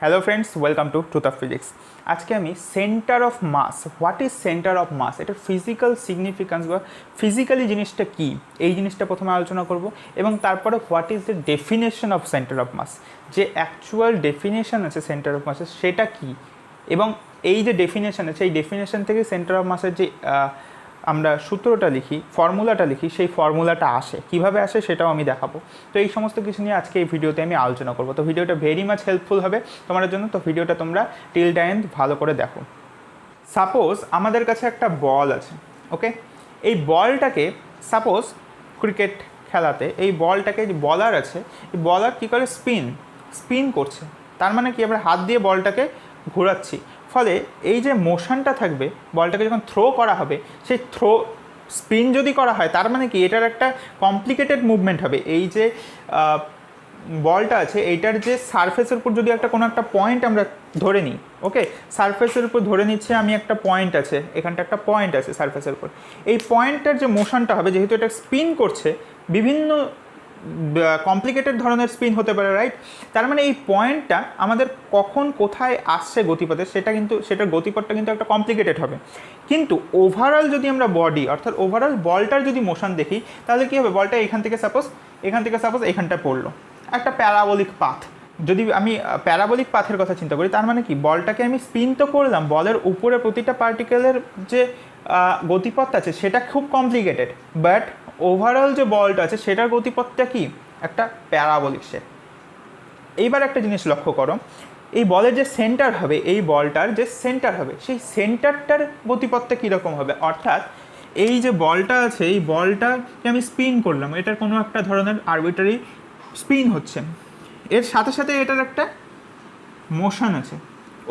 Hello friends, welcome to truth of physics. আজকে আমি centre of mass, what is centre of mass, এটার physical significance বা physically জিনিসটা কী, এই জিনিসটা প্রথমে আলোচনা করব এবং তারপরে what is the definition of centre of mass, যে অ্যাকচুয়াল ডেফিনেশন আছে সেন্টার অফ মাসের সেটা কী, এবং এই যে ডেফিনেশন আছে এই ডেফিনেশন থেকে সেন্টার অফ মাসের যে আমরা সূত্রটা লিখি, ফর্মুলাটা লিখি, সেই ফর্মুলাটা আসে কীভাবে আসে সেটাও আমি দেখাবো। তো এই সমস্ত কিছু নিয়ে আজকে এই ভিডিওতে আমি আলোচনা করবো। তো ভিডিওটা ভেরি মাচ হেল্পফুল হবে তোমাদের জন্য। তো ভিডিওটা তোমরা টিল দ্য এন্ড ভালো করে দেখো। সাপোজ আমাদের কাছে একটা বল আছে, ওকে। এই বলটাকে সাপোজ ক্রিকেট খেলাতে এই বলটাকে যে বলার আছে, এই বলার কী করে স্পিন করছে, তার মানে কি আমরা হাত দিয়ে বলটাকে ঘোরাচ্ছি, ফলে এই যে মোশনটা থাকবে বলটাকে যখন থ্রো করা হবে, সেই স্পিন যদি করা হয় তার মানে কি এটার একটা কমপ্লিকেটেড মুভমেন্ট হবে। এই যে বলটা আছে এইটার যে সারফেসের উপর যদি কোনো একটা পয়েন্ট আমরা ধরে নিই, ওকে, সারফেসের উপর ধরে নিচ্ছে আমি একটা পয়েন্ট আছে, এখানটা একটা পয়েন্ট আছে সারফেসের উপর, এই পয়েন্টটার যে মোশনটা হবে যেহেতু এটা স্পিন করছে, বিভিন্ন কমপ্লিকেটেড ধরনের স্পিন হতে পারে, রাইট। তার মানে এই পয়েন্টটা আমাদের কখন কোথায় আসছে গতিপথে সেটার গতিপথটা কিন্তু একটা কমপ্লিকেটেড হবে। কিন্তু ওভারঅল যদি আমরা বডি অর্থাৎ ওভারঅল বলটার যদি মোশন দেখি তাহলে কী হবে, বলটা এখান থেকে সাপোজ এখানটা পড়লো একটা প্যারাবোলিক পাথ। যদি আমি প্যারাবোলিক পাথের কথা চিন্তা করি তার মানে কি বলটাকে আমি স্পিন তো করলাম, বলের উপরে প্রতিটা পার্টিকেলের যে গতিপথ আছে সেটা খুব কমপ্লিকেটেড, বাট ওভারঅল যে বলটা আছে সেটার গতিপথটা কি একটা প্যারাবোলিক শেপ। এইবার একটা জিনিস লক্ষ্য করো, এই বলের যে সেন্টার হবে, এই বলটার যে সেন্টার হবে সেই সেন্টারটার গতিপথটা কীরকম হবে, অর্থাৎ এই যে বলটা আছে এই বলটাকে আমি স্পিন করলাম, এটার কোনো একটা ধরনের আরবিটারি স্পিন হচ্ছে, এর সাথে সাথে এটার একটা মোশন আছে,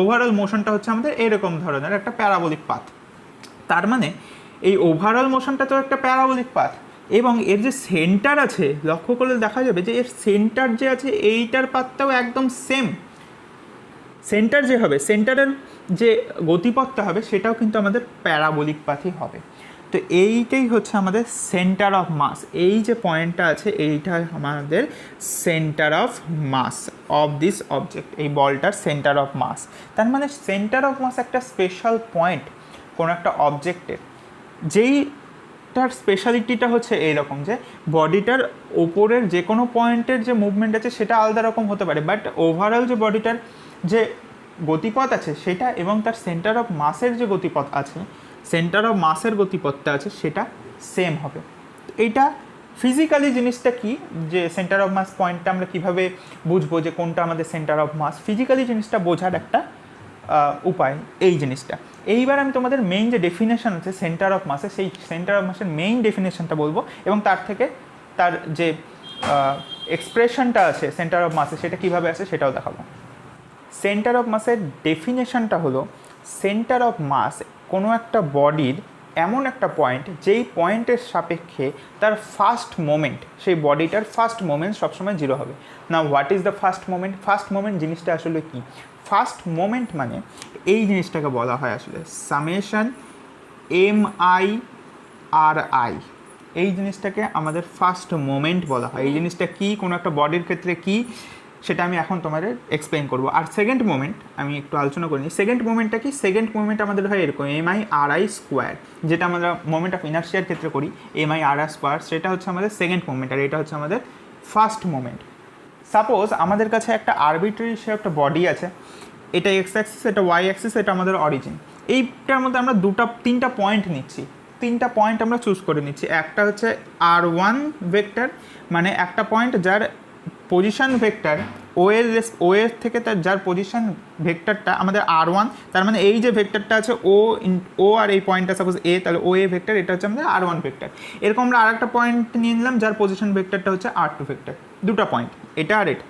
ওভারঅল মোশনটা হচ্ছে আমাদের এরকম ধরনের একটা প্যারাবোলিক পাথ। তার মানে এই ওভারঅল মোশনটা তো একটা প্যারাবোলিক পাথ, এবং এর যে সেন্টার আছে লক্ষ্য করলে দেখা যাবে যে এর সেন্টার যে আছে এইটার পাথটাও একদম সেম। সেন্টার যে হবে, সেন্টারের যে গতিপথটা হবে সেটাও কিন্তু আমাদের প্যারাবোলিক পাথই হবে। তো এইটাই হচ্ছে আমাদের সেন্টার অফ মাস, এই যে পয়েন্টটা আছে এইটা আমাদের centre of mass of this object, এই বলটার সেন্টার অফ মাস। তার মানে সেন্টার অফ মাস একটা স্পেশাল পয়েন্ট কোনো একটা অবজেক্টের, যেইটার স্পেশালিটিটা হচ্ছে এইরকম যে বডিটার ওপরের যে কোনো পয়েন্টের যে মুভমেন্ট আছে সেটা আলাদা রকম হতে পারে, বাট ওভারঅল যে বডিটার যে গতিপথ আছে সেটা এবং তার সেন্টার অফ মাসের যে গতিপথ আছে, সেন্টার অফ মাসের গতিপথটা আছে সেটা সেম হবে। এইটা ফিজিক্যালি জিনিসটা কি, যে সেন্টার অফ মাস পয়েন্টটা আমরা কীভাবে বুঝবো যে কোনটা আমাদের সেন্টার অফ মাস, ফিজিক্যালি জিনিসটা বোঝার একটা উপায় এই জিনিসটা। এইবার আমি তোমাদের মেইন যে ডেফিনেশন আছে সেন্টার অফ মাসে, সেই সেন্টার অফ মাসের মেইন ডেফিনেশনটা বলবো এবং তার থেকে তার যে এক্সপ্রেশনটা আছে সেন্টার অফ মাসে সেটা কীভাবে আছে সেটাও দেখাবো। সেন্টার অফ মাসের ডেফিনেশনটা হলো, সেন্টার অফ মাস কোনো একটা বডির এমন একটা পয়েন্ট যেই পয়েন্টের সাপেক্ষে তার ফার্স্ট মোমেন্ট, সেই বডিটার ফার্স্ট মোমেন্ট সবসময় জিরো হবে। না, what is the first moment? First moment জিনিসটা আসলে কি? ফার্স্ট মোমেন্ট মানে এই জিনিসটাকে বলা হয় আসলে সামেশন MI/RI, এই জিনিসটাকে আমাদের ফার্স্ট মোমেন্ট বলা হয়। এই জিনিসটা কি, কোনো একটা বডির ক্ষেত্রে কি সেটা আমি এখন তোমাদের এক্সপ্লেন করবো। আর সেকেন্ড মোমেন্ট আমি একটু আলোচনা করিনি। সেকেন্ড মোমেন্টটা কি? সেকেন্ড মোমেন্ট আমাদের হয় এরকম MI/RI স্কোয়ার, যেটা আমরা মোমেন্ট অফ ইনার্শিয়ার ক্ষেত্রে করি MI/RI স্কোয়ার, সেটা হচ্ছে আমাদের সেকেন্ড মোমেন্ট, আর এটা হচ্ছে আমাদের ফার্স্ট মোমেন্ট। সাপোজ আমাদের কাছে একটা আরবিট্রারি একটা বডি আছে, এটা এক্স অ্যাক্সিস, এটা ওয়াই অ্যাক্সিস, এটা আমাদের অরিজিন। এইটার মধ্যে আমরা তিনটা পয়েন্ট নিচ্ছি, তিনটা পয়েন্ট আমরা চুজ করে নিচ্ছি। একটা হচ্ছে R1 ভেক্টর, মানে একটা পয়েন্ট যার পজিশন ভেক্টর ও এর থেকে তার যার পজিশন ভেক্টরটা আমাদের R1, তার মানে এই যে ভেক্টরটা আছে ও আর এই পয়েন্টটা সাপোজ এ, তাহলে ও এ ভেক্টর, এটা হচ্ছে আমাদের R1 ভেক্টর। এরকম আমরা আরেকটা পয়েন্ট নিয়ে নিলাম যার পজিশন ভেক্টরটা হচ্ছে R2 ভেক্টর, দুটো পয়েন্ট এটা আর এটা।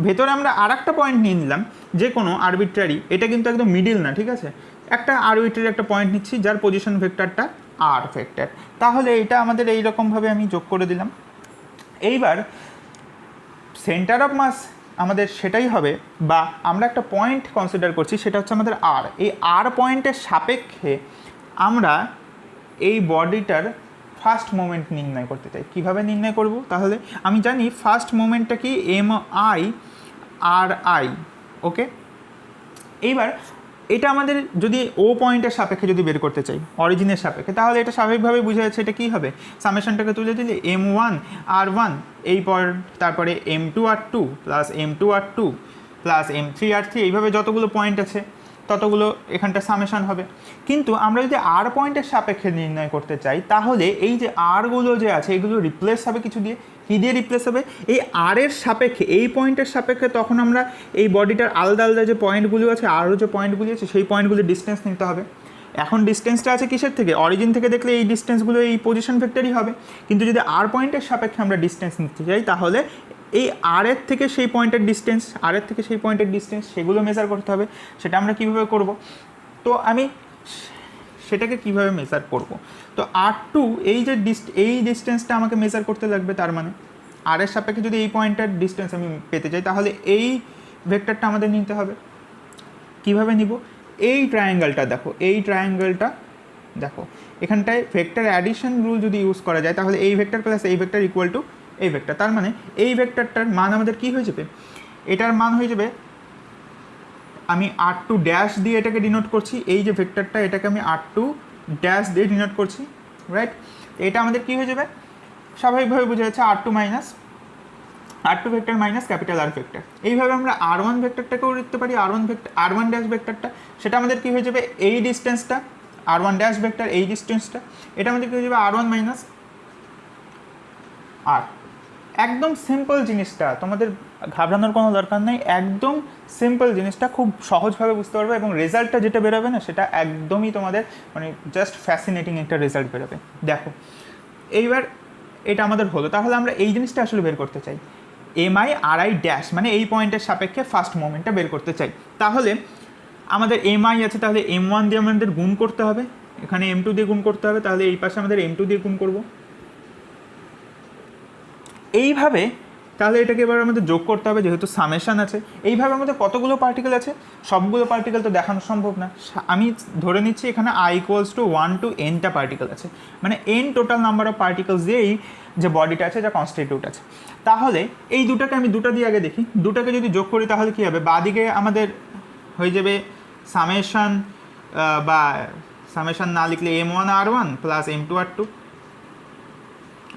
ভেতরে আমরা আরেকটা পয়েন্ট নিয়ে নিলাম যে কোনো আরবিট্রারি, এটা কিন্তু একদম মিডিল না, ঠিক আছে, একটা আরবিট্রারি একটা পয়েন্ট নিচ্ছি যার পজিশন ভেক্টরটা R ভেক্টর। তাহলে এটা আমাদের এইরকমভাবে আমি যোগ করে দিলাম। এইবার সেন্টার অফ মাস আমাদের সেটাই হবে, বা আমরা একটা পয়েন্ট কনসিডার করছি সেটা হচ্ছে আমাদের R। এই R পয়েন্টের সাপেক্ষে আমরা এই বডিটার ফার্স্ট মোমেন্ট নির্ণয় করতে চাই। কীভাবে নির্ণয় করব? তাহলে আমি জানি ফার্স্ট মোমেন্টটা কি MI/RI, ওকে। এইবার এটা আমাদের যদি ও পয়েন্টের সাপেক্ষে যদি বের করতে চাই, অরিজিনের সাপেক্ষে, তাহলে এটা স্বাভাবিকভাবে বোঝা যাচ্ছে এটা কী হবে, সামেশনটাকে তুলে দিলে M1R1 এই পয়েন্ট, তারপরে M2R2 plus M2R2 plus M3R3, এইভাবে যতগুলো পয়েন্ট আছে ততগুলো এখানটা সামেশন হবে। কিন্তু আমরা যদি আর পয়েন্টের সাপেক্ষে নির্ণয় করতে চাই, তাহলে এই যে আরগুলো যে আছে এগুলো রিপ্লেস হবে কিছু দিয়ে। কী দিয়ে রিপ্লেস হবে? এই আরের সাপেক্ষে, এই পয়েন্টের সাপেক্ষে তখন আমরা এই বডিটার আলাদা আলাদা যে পয়েন্টগুলো আছে, আরও যে পয়েন্টগুলি আছে, সেই পয়েন্টগুলির ডিস্টেন্স নিতে হবে। এখন ডিস্টেন্সটা আছে কিসের থেকে? অরিজিন থেকে দেখলে এই ডিস্টেন্সগুলো এই পজিশন ভেক্টরই হবে। কিন্তু যদি আর পয়েন্টের সাপেক্ষে আমরা ডিস্টেন্স নিতে চাই, তাহলে এই আরের থেকে সেই পয়েন্টের ডিস্টেন্স, আরের থেকে সেই পয়েন্টের ডিস্টেন্স, সেগুলো মেজার করতে হবে। সেটা আমরা কীভাবে করব? তো আমি সেটাকে কিভাবে মেজার করব? তো R2 এই ডিস্টেন্সটা আমাকে মেজার করতে লাগবে। তার মানে আরের সাপেক্ষে যদি এই পয়েন্টের ডিস্টেন্স আমি পেতে চাই, তাহলে এই ভেক্টরটা আমাদের নিতে হবে। কিভাবে নিব? এই ট্রায়াঙ্গেলটা দেখো, এই ট্রায়াঙ্গেলটা দেখো, এখানটায় ভেক্টর অ্যাডিশন রুল যদি ইউজ করা যায়, তাহলে এই ভেক্টর প্লাস এই ভেক্টর ইকুয়াল টু এই ভেক্টর। তার মানে এই ভেক্টরটার মান আমাদের কী হয়ে যাবে? এটার মান হয়ে যাবে, আমি R2 ড্যাশ দিয়ে এটাকে ডিনোট করছি, এই যে ভেক্টরটা এটাকে আমি R2 ড্যাশ দিয়ে ডিনোট করছি, রাইট? এটা আমাদের কী হয়ে যাবে? স্বাভাবিকভাবে বোঝা যাচ্ছে R2 vector minus capital R vector. এইভাবে আমরা R1 ভেক্টরটাকেও লিখতে পারি, R1 ড্যাশ ভেক্টরটা, সেটা আমাদের কী হয়ে যাবে? এই ডিস্টেন্সটা R1 ড্যাশ ভেক্টর, এই ডিস্টেন্সটা, এটা আমাদের কী হয়ে যাবে? R1 minus R। একদম সিম্পল জিনিসটা, তোমাদের ঘাবড়ানোর কোনো দরকার নেই, একদম সিম্পল জিনিসটা, খুব সহজভাবে বুঝতে পারবে, এবং রেজাল্টটা যেটা বেরোবে না, সেটা একদমই তোমাদের মানে জাস্ট ফ্যাসিনেটিং একটা রেজাল্ট বেরোবে। দেখো এইবার এটা আমাদের হলো, তাহলে আমরা এই জিনিসটা আসলে বের করতে চাই, MI/RI ড্যাশ, মানে এই পয়েন্টের সাপেক্ষে ফার্স্ট মোমেন্টটা বের করতে চাই। তাহলে আমাদের MI আছে, তাহলে M1 দিয়ে আমাদের গুণ করতে হবে, এখানে M2 দিয়ে গুণ করতে হবে, তাহলে এই পাশে আমাদের M2 দিয়ে গুণ করব। এইভাবে তাহলে এটাকে এবার আমাদের যোগ করতে হবে, যেহেতু সামেশন আছে। এইভাবে আমাদের কতগুলো পার্টিকেল আছে? সবগুলো পার্টিকেল তো দেখানো সম্ভব না। আমি ধরে নিচ্ছি এখানে I = 1 to n পার্টিকেল আছে, মানে n total number of particles দিয়ে এই যে বডিটা আছে, যা কনস্টিটিউট আছে। তাহলে এই দুটাকে আমি দুটা দিয়ে আগে দেখি, দুটাকে যদি যোগ করি তাহলে কী হবে? বাঁদিকে আমাদের হয়ে যাবে সামেশন, বা সামেশন না লিখলে M1R1 প্লাস M2R2,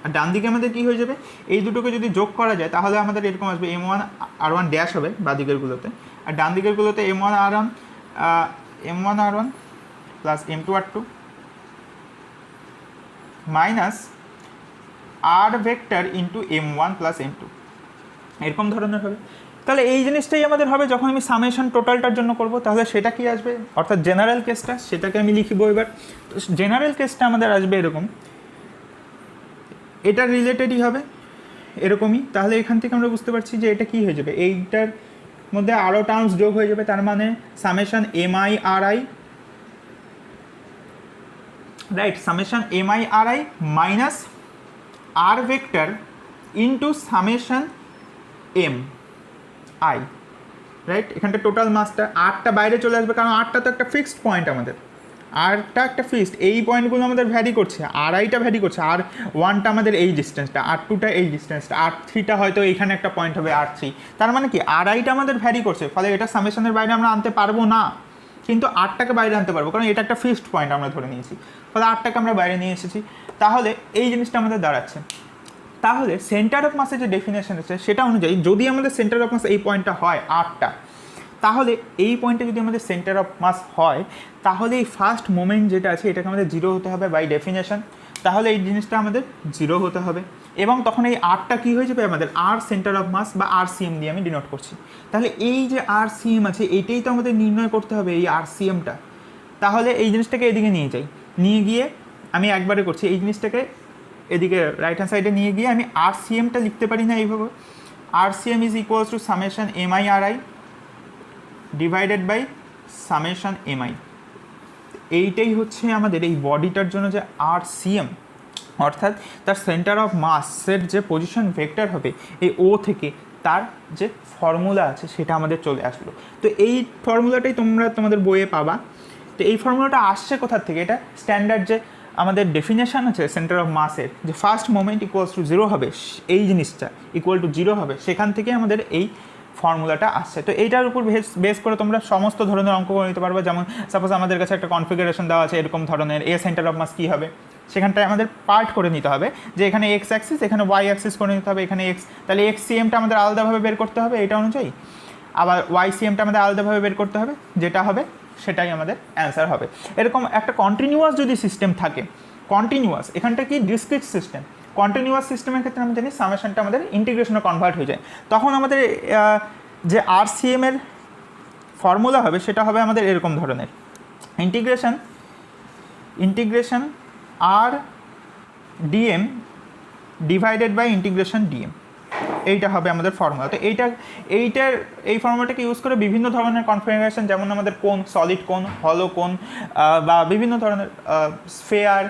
আর ডান দিকে আমাদের কী হয়ে যাবে? এই দুটোকে যদি যোগ করা যায় তাহলে আমাদের এরকম আসবে, M1R1 ড্যাশ হবে বাঁ দিকেরগুলোতে, আর ডান দিকেরগুলোতে M1R1 plus M2R2 minus R vector into M1 plus M2, এরকম ধরনের হবে। তাহলে এই জিনিসটাই আমাদের হবে যখন আমি সামেশন টোটালটার জন্য করব, তাহলে সেটা কি আসবে? অর্থাৎ জেনারেল কেসটা, সেটাকে আমি লিখব এবার। তো জেনারেল কেসটা আমাদের আসবে এরকম, এটা রিলেটেডই হবে এরকমই। তাহলে এখান থেকে আমরা বুঝতে পারছি যে এটা কি হয়ে যাবে, এইটার মধ্যে আরও টার্মস যোগ হয়ে যাবে, তার মানে summation MI/RI, right, summation MI/RI minus R vector into summation MI, right. এখানটা টোটাল মাসটা আরটা বাইরে চলে আসবে, কারণ আরটা তো একটা ফিক্সড পয়েন্ট আমাদের, আরটা একটা ফিক্সড, এই পয়েন্টগুলো আমাদের ভ্যারি করছে, RI-টা ভ্যারি করছে, R1টা আমাদের এই ডিস্টেন্সটা, R2টা এই ডিস্টেন্সটা, R3টা হয়তো এইখানে একটা পয়েন্ট হবে R3, তার মানে কি RI-টা আমাদের ভ্যারি করছে, ফলে এটা সামেশনের বাইরে আমরা আনতে পারবো না, কিন্তু আরটাকে বাইরে আনতে পারবো, কারণ এটা একটা ফিক্সড পয়েন্ট আমরা ধরে নিয়েছি, ফলে আরটাকে আমরা বাইরে নিয়ে এসেছি। তাহলে এই জিনিসটা আমাদের দাঁড়াচ্ছে, তাহলে সেন্টার অফ মাসের যে ডেফিনেশন আছে সেটা অনুযায়ী যদি আমাদের সেন্টার অফ মাস এই পয়েন্টটা হয় আরটা, তাহলে এই পয়েন্টে যদি আমাদের সেন্টার অফ মাস হয়, তাহলে এই ফার্স্ট মোমেন্ট যেটা আছে এটাকে আমাদের জিরো হতে হবে বাই ডেফিনেশন, তাহলে এই জিনিসটা আমাদের জিরো হতে হবে, এবং তখন এই আরটা কী হয়ে যাবে আমাদের আর সেন্টার অফ মাস বা RCM দিয়ে আমি ডিনোট করছি। তাহলে এই যে RCM আছে এইটাই তো আমাদের নির্ণয় করতে হবে, এই RCMটা। তাহলে এই জিনিসটাকে এদিকে নিয়ে যাই, নিয়ে গিয়ে আমি একবারে করছি, এই জিনিসটাকে এদিকে রাইট হ্যান্ড সাইডে নিয়ে গিয়ে আমি RCMটা লিখতে পারি না এইভাবে, RCM is equals to summation MI/RI divided by summation MI। এইটাই হচ্ছে আমাদের এই বডিটার জন্য যে RCM, অর্থাৎ তার সেন্টার অফ মাসের যে পজিশন ভেক্টর হবে এই O থেকে, তার যে ফর্মুলা আছে সেটা আমাদের চলে আসলো। তো এই ফর্মুলাটাই তোমরা তোমাদের বইয়ে পাবা। তো এই ফর্মুলাটা আসছে কোথার থেকে? এটা স্ট্যান্ডার্ড যে আমাদের ডেফিনেশান আছে সেন্টার অফ মাসের, যে first moment equals to zero হবে, এই জিনিসটা ইকুয়াল টু জিরো হবে, সেখান থেকে আমাদের এই ফর্মুলাটা আসছে। তো এইটার উপর বেস করে তোমরা সমস্ত ধরনের অঙ্ক করে নিতে পারবে। যেমন সাপোজ আমাদের কাছে একটা কনফিগারেশন দেওয়া আছে এরকম ধরনের, এ সেন্টার অফ মাস কী হবে, সেখানটায় আমাদের পার্ট করে নিতে হবে যে এখানে এক্স অ্যাক্সিস, এখানে ওয়াই অ্যাক্সিস করে নিতে হবে, এখানে এক্স, তাহলে এক্স সিএমটা আমাদের আলাদাভাবে বের করতে হবে এটা অনুযায়ী, আবার ওয়াই সিএমটা আমাদের আলাদাভাবে বের করতে হবে, যেটা হবে সেটাই আমাদের অ্যান্সার হবে। এরকম একটা কন্টিনিউয়াস যদি সিস্টেম থাকে, কন্টিনিউয়াস, এখানটা কি ডিসক্রিট সিস্টেম, কন্টিনিউয়াস সিস্টেমের ক্ষেত্রে আমরা জানি সামেশনটা আমাদের ইন্টিগ্রেশনে কনভার্ট হয়ে যায়, তখন আমাদের যে আর সিএমের ফর্মুলা হবে সেটা হবে আমাদের এরকম ধরনের, ইন্টিগ্রেশন আর dm divided by integration dm, এইটা হবে আমাদের ফর্মুলা। তো এই ফর্মুলাটাকে ইউজ করে বিভিন্ন ধরনের কনফিগারেশন, যেমন আমাদের কোন, সলিড কোন, হলো কোন, বা বিভিন্ন ধরনের স্ফেয়ার,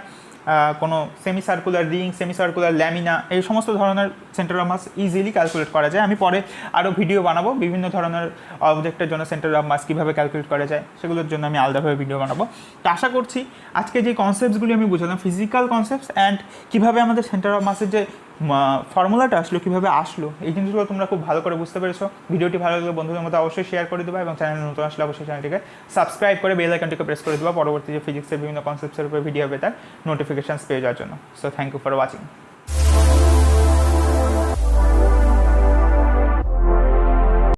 কোনো semi circular ring, semi circular lamina, এই সমস্ত ধরনের centre of mass easily calculate করা যায়। আমি পরে আরও ভিডিও বানাবো বিভিন্ন ধরনের অবজেক্টের জন্য সেন্টার অফ মাস কীভাবে ক্যালকুলেট করা যায়, সেগুলোর জন্য আমি আলাদাভাবে ভিডিও বানাবো। তো আশা করছি আজকে যে কনসেপ্টসগুলি আমি বুঝলাম, ফিজিক্যাল কনসেপ্টস অ্যান্ড কীভাবে আমাদের সেন্টার অফ মাসের যে ফর্মুলাটা আসলো, কীভাবে আসলো, এই জিনিসগুলো তোমরা খুব ভালো করে বুঝতে পেরেছো। ভিডিওটি ভালো লাগলে বন্ধুদের মধ্যে অবশ্যই শেয়ার করে দেবো, এবং চ্যানেলে নতুন আসলে অবশ্যই চ্যানেলটিকে সাবস্ক্রাইব করে বেল আইকনটিকে প্রেস করে দেবো পরবর্তী যে ফিজিক্সের বিভিন্ন কনসেপ্টসের উপরে ভিডিও হবে তার নোটিফিকেশানস পেয়ে যাওয়ার জন্য। So thank you for watching.